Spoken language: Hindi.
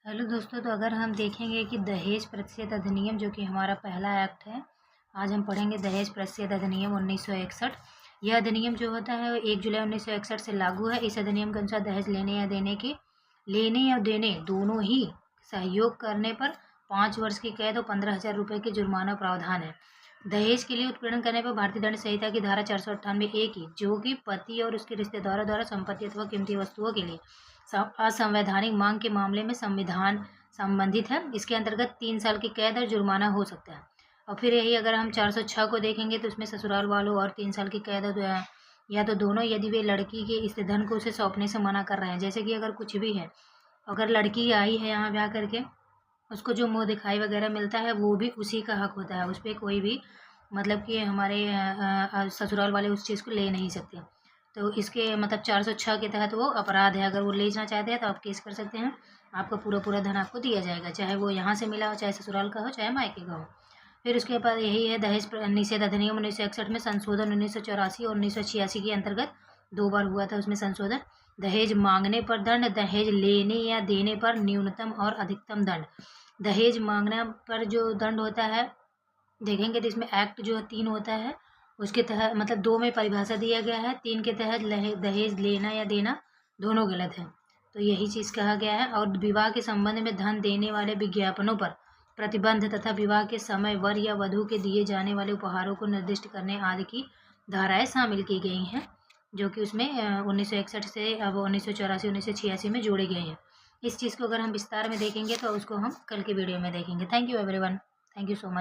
हेलो दोस्तों, तो अगर हम देखेंगे कि दहेज प्रतिषेध अधिनियम जो कि हमारा पहला एक्ट है, आज हम पढ़ेंगे दहेज प्रतिषेध अधिनियम 1961। यह अधिनियम जो होता है 1 जुलाई 1961 से लागू है। इस अधिनियम के अनुसार दहेज लेने या देने दोनों ही सहयोग करने पर 5 वर्ष की कैद और 15,000 रुपये की जुर्माना प्रावधान है। दहेज के लिए उत्पीड़न करने पर भारतीय दंड संहिता की धारा 498 की, जो कि पति और उसके रिश्तेदारों द्वारा संपत्ति अथवा कीमती वस्तुओं के लिए असंवैधानिक मांग के मामले में संविधान संबंधित है। इसके अंतर्गत 3 साल की कैद और जुर्माना हो सकता है। और फिर यही अगर हम 406 को देखेंगे तो उसमें ससुराल वालों और 3 साल की कैद और या तो दोनों, यदि वे लड़की के इस धन को उसे सौंपने से मना कर रहे हैं। जैसे कि अगर कुछ भी है, अगर लड़की आई है यहाँ ब्याह करके, उसको जो मुँह दिखाई वगैरह मिलता है वो भी उसी का हक होता है। उस पर कोई भी मतलब कि हमारे ससुराल वाले उस चीज़ को ले नहीं सकते। तो इसके मतलब 406 के तहत वो अपराध है। अगर वो लेना चाहते हैं तो आप केस कर सकते हैं। आपका पूरा धन आपको दिया जाएगा, चाहे वो यहाँ से मिला हो, चाहे ससुराल का हो, चाहे मायके का हो। फिर उसके बाद यही है दहेज निषेध अधिनियम 1961 में संशोधन 1984 और 1986 के अंतर्गत 2 बार हुआ था उसमें संशोधन। दहेज मांगने पर दंड, दहेज लेने या देने पर न्यूनतम और अधिकतम दंड। दहेज मांगने पर जो दंड होता है देखेंगे तो इसमें एक्ट जो 3 होता है, उसके तहत मतलब 2 में परिभाषा दिया गया है, 3 के तहत दहेज लेना या देना दोनों गलत है। तो यही चीज़ कहा गया है। और विवाह के संबंध में धन देने वाले विज्ञापनों पर प्रतिबंध तथा विवाह के समय वर या वधू के दिए जाने वाले उपहारों को निर्दिष्ट करने आदि की धाराएं शामिल की गई हैं, जो कि उसमें 1961 से अब 1984 1986 में जोड़े गए हैं। इस चीज़ को अगर हम विस्तार में देखेंगे तो उसको हम कल के वीडियो में देखेंगे। Thank you everyone. Thank you so much.